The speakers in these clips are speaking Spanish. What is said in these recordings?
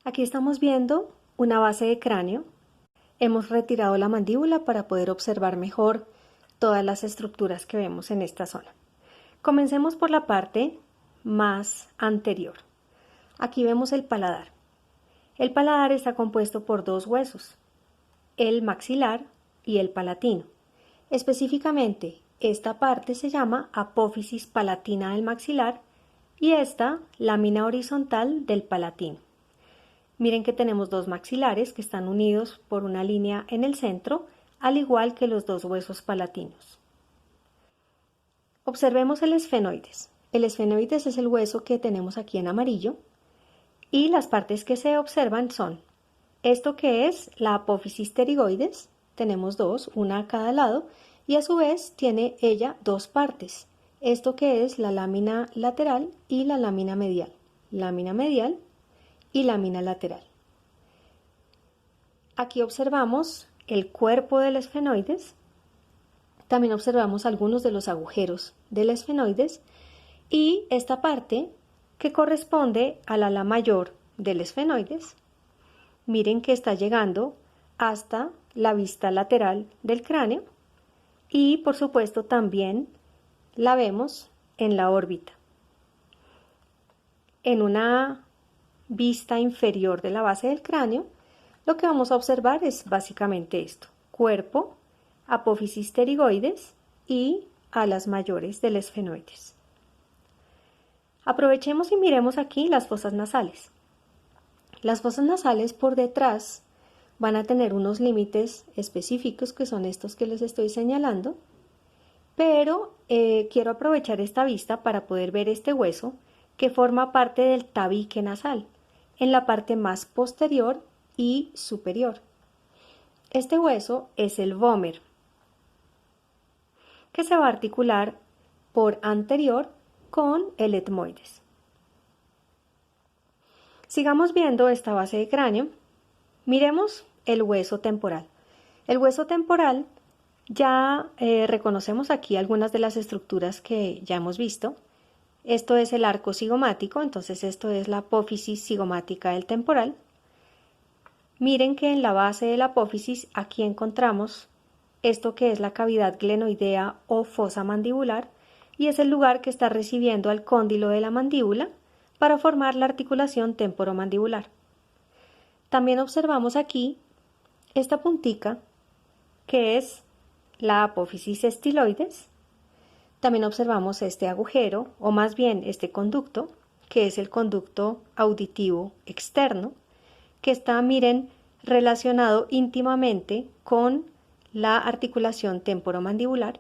Aquí estamos viendo una base de cráneo. Hemos retirado la mandíbula para poder observar mejor todas las estructuras que vemos en esta zona. Comencemos por la parte más anterior. Aquí vemos el paladar. El paladar está compuesto por dos huesos, el maxilar y el palatino. Específicamente, esta parte se llama apófisis palatina del maxilar y esta lámina horizontal del palatino. Miren que tenemos dos maxilares que están unidos por una línea en el centro, al igual que los dos huesos palatinos. Observemos el esfenoides. El esfenoides es el hueso que tenemos aquí en amarillo y las partes que se observan son esto que es la apófisis pterigoides, tenemos dos, una a cada lado, y a su vez tiene ella dos partes, esto que es la lámina lateral y la lámina medial y lámina lateral. Aquí observamos el cuerpo del esfenoides, también observamos algunos de los agujeros del esfenoides y esta parte que corresponde al ala mayor del esfenoides. Miren que está llegando hasta la vista lateral del cráneo y por supuesto también la vemos en la órbita. En una vista inferior de la base del cráneo, lo que vamos a observar es básicamente esto: cuerpo, apófisis pterigoides y alas mayores del esfenoides. Aprovechemos y miremos aquí las fosas nasales. Las fosas nasales por detrás van a tener unos límites específicos que son estos que les estoy señalando, pero quiero aprovechar esta vista para poder ver este hueso que forma parte del tabique nasal, en la parte más posterior y superior. Este hueso es el vómer, que se va a articular por anterior con el etmoides. Sigamos viendo esta base de cráneo. Miremos el hueso temporal. El hueso temporal ya reconocemos aquí algunas de las estructuras que ya hemos visto. Esto es el arco cigomático, entonces esto es la apófisis cigomática del temporal. Miren que en la base de la apófisis aquí encontramos esto que es la cavidad glenoidea o fosa mandibular y es el lugar que está recibiendo al cóndilo de la mandíbula para formar la articulación temporomandibular. También observamos aquí esta puntica que es la apófisis estiloides. También observamos este agujero o más bien este conducto que es el conducto auditivo externo que está, miren, relacionado íntimamente con la articulación temporomandibular.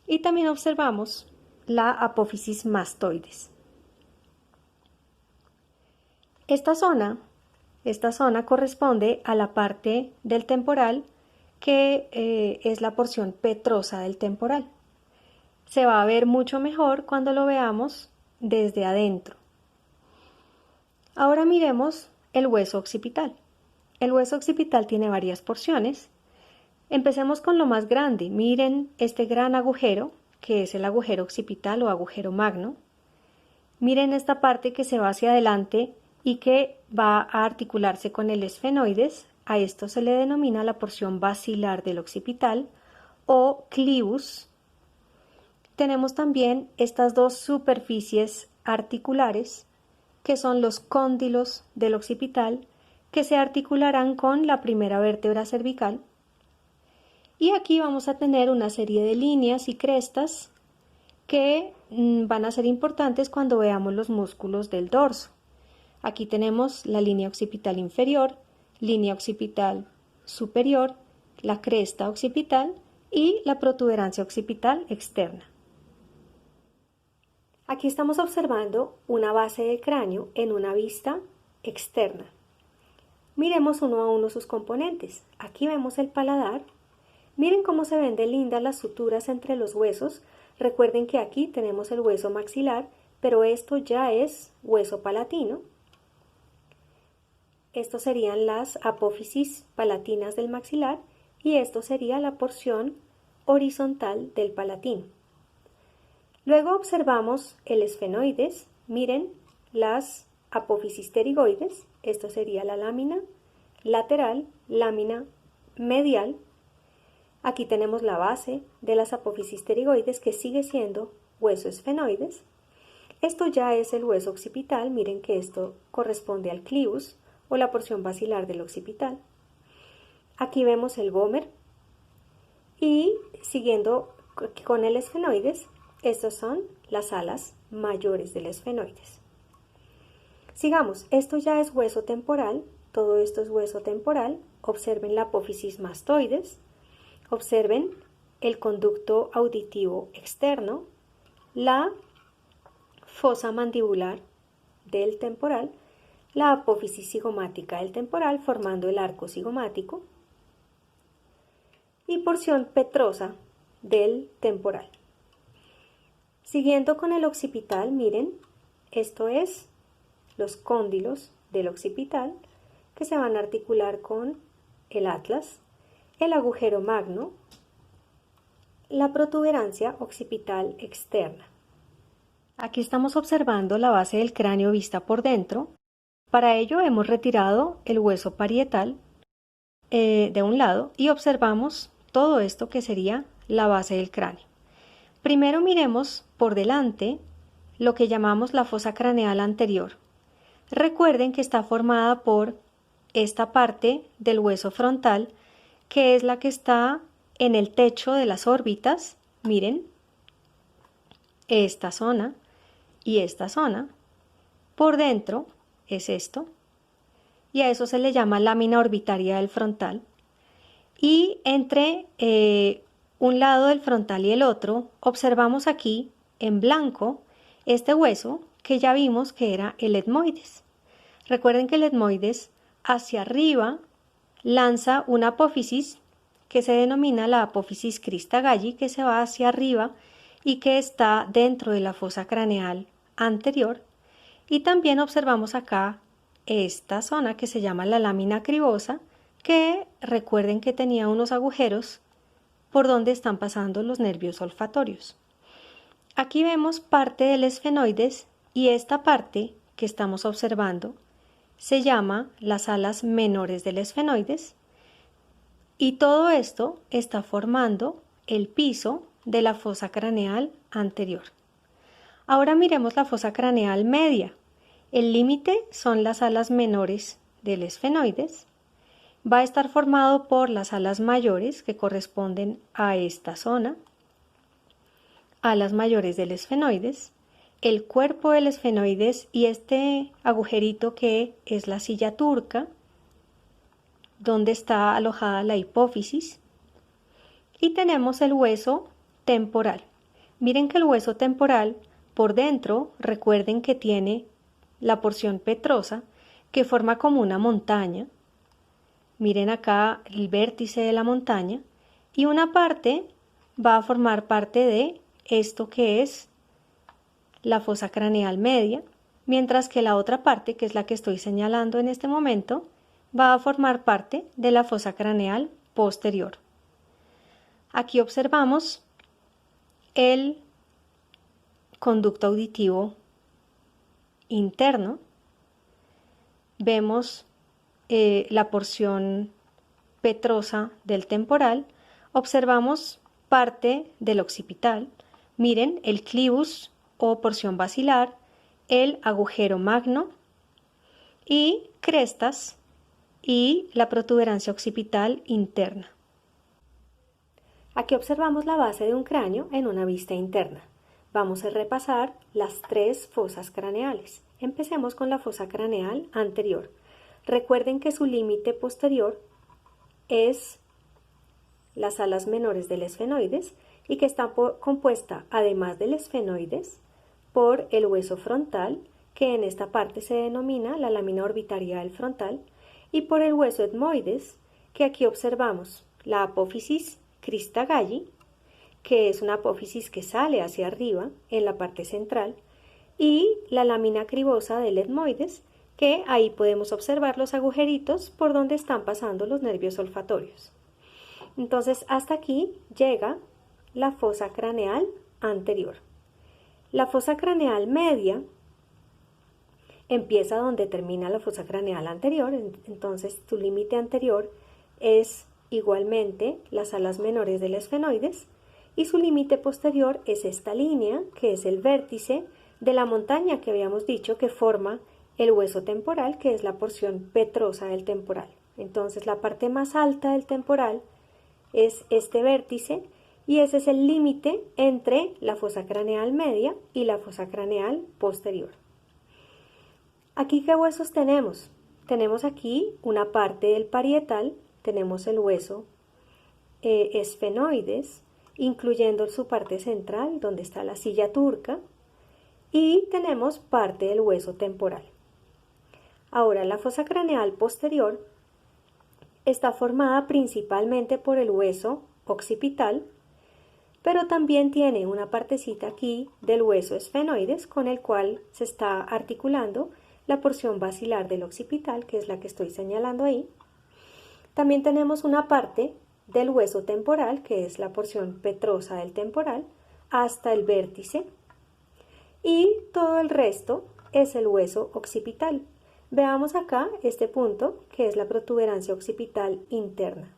Y también observamos la apófisis mastoides. Esta zona corresponde a la parte del temporal que es la porción petrosa del temporal. Se va a ver mucho mejor cuando lo veamos desde adentro. Ahora miremos el hueso occipital. El hueso occipital tiene varias porciones. Empecemos con lo más grande. Miren este gran agujero, que es el agujero occipital o agujero magno. Miren esta parte que se va hacia adelante y que va a articularse con el esfenoides. A esto se le denomina la porción basilar del occipital o clivus. Tenemos también estas dos superficies articulares que son los cóndilos del occipital que se articularán con la primera vértebra cervical. Y aquí vamos a tener una serie de líneas y crestas que van a ser importantes cuando veamos los músculos del dorso. Aquí tenemos la línea occipital inferior, línea occipital superior, la cresta occipital y la protuberancia occipital externa. Aquí estamos observando una base de cráneo en una vista externa. Miremos uno a uno sus componentes. Aquí vemos el paladar. Miren cómo se ven de lindas las suturas entre los huesos. Recuerden que aquí tenemos el hueso maxilar, pero esto ya es hueso palatino. Estos serían las apófisis palatinas del maxilar y esto sería la porción horizontal del palatino. Luego observamos el esfenoides. Miren las apófisis pterigoides. esto sería la lámina lateral, lámina medial. Aquí tenemos la base de las apófisis pterigoides, que sigue siendo hueso esfenoides. Esto ya es el hueso occipital. Miren que esto corresponde al clivus o la porción basilar del occipital. Aquí vemos el vómer y siguiendo con el esfenoides, estas son las alas mayores del esfenoides. Sigamos, esto ya es hueso temporal, todo esto es hueso temporal. Observen la apófisis mastoides, observen el conducto auditivo externo, la fosa mandibular del temporal, la apófisis cigomática del temporal formando el arco cigomático y porción petrosa del temporal. Siguiendo con el occipital, miren, esto es los cóndilos del occipital que se van a articular con el atlas, el agujero magno, la protuberancia occipital externa. Aquí estamos observando la base del cráneo vista por dentro. Para ello hemos retirado el hueso parietal de un lado y observamos todo esto que sería la base del cráneo. Primero miremos por delante lo que llamamos la fosa craneal anterior. Recuerden que está formada por esta parte del hueso frontal, que es la que está en el techo de las órbitas. Miren, esta zona y esta zona. Por dentro es esto, y a eso se le llama lámina orbitaria del frontal. Y entre un lado del frontal y el otro, observamos aquí en blanco este hueso que ya vimos que era el etmoides. Recuerden que el etmoides hacia arriba lanza una apófisis que se denomina la apófisis crista galli, que se va hacia arriba y que está dentro de la fosa craneal anterior. Y también observamos acá esta zona que se llama la lámina cribosa, que recuerden que tenía unos agujeros por donde están pasando los nervios olfatorios. Aquí vemos parte del esfenoides y esta parte que estamos observando se llama las alas menores del esfenoides, y todo esto está formando el piso de la fosa craneal anterior. Ahora miremos la fosa craneal media. El límite son las alas menores del esfenoides. Va a estar formado por las alas mayores, que corresponden a esta zona, alas mayores del esfenoides, el cuerpo del esfenoides y este agujerito que es la silla turca, donde está alojada la hipófisis. Y tenemos el hueso temporal. Miren que el hueso temporal por dentro, recuerden que tiene la porción petrosa, que forma como una montaña. Miren acá el vértice de la montaña, y una parte va a formar parte de esto que es la fosa craneal media, mientras que la otra parte, que es la que estoy señalando en este momento, va a formar parte de la fosa craneal posterior. Aquí observamos el conducto auditivo interno. Vemos la porción petrosa del temporal. Observamos parte del occipital. Miren el clivus o porción basilar, el agujero magno y crestas y la protuberancia occipital interna. Aquí observamos la base de un cráneo en una vista interna. Vamos a repasar las tres fosas craneales. Empecemos con la fosa craneal anterior. Recuerden que su límite posterior es las alas menores del esfenoides y que está compuesta, además del esfenoides, por el hueso frontal, que en esta parte se denomina la lámina orbitaria del frontal, y por el hueso etmoides, que aquí observamos la apófisis crista galli, que es una apófisis que sale hacia arriba en la parte central, y la lámina cribosa del etmoides, que ahí podemos observar los agujeritos por donde están pasando los nervios olfatorios. Entonces, hasta aquí llega la fosa craneal anterior. La fosa craneal media empieza donde termina la fosa craneal anterior, entonces tu límite anterior es igualmente las alas menores del esfenoides y su límite posterior es esta línea, que es el vértice de la montaña que habíamos dicho que forma el hueso temporal, que es la porción petrosa del temporal. Entonces la parte más alta del temporal es este vértice y ese es el límite entre la fosa craneal media y la fosa craneal posterior. Aquí, ¿qué huesos tenemos? Tenemos aquí una parte del parietal, tenemos el hueso esfenoides, incluyendo su parte central, donde está la silla turca, y tenemos parte del hueso temporal. Ahora, la fosa craneal posterior está formada principalmente por el hueso occipital, pero también tiene una partecita aquí del hueso esfenoides con el cual se está articulando la porción basilar del occipital, que es la que estoy señalando ahí. También tenemos una parte del hueso temporal, que es la porción petrosa del temporal, hasta el vértice, y todo el resto es el hueso occipital. Veamos acá este punto, que es la protuberancia occipital interna.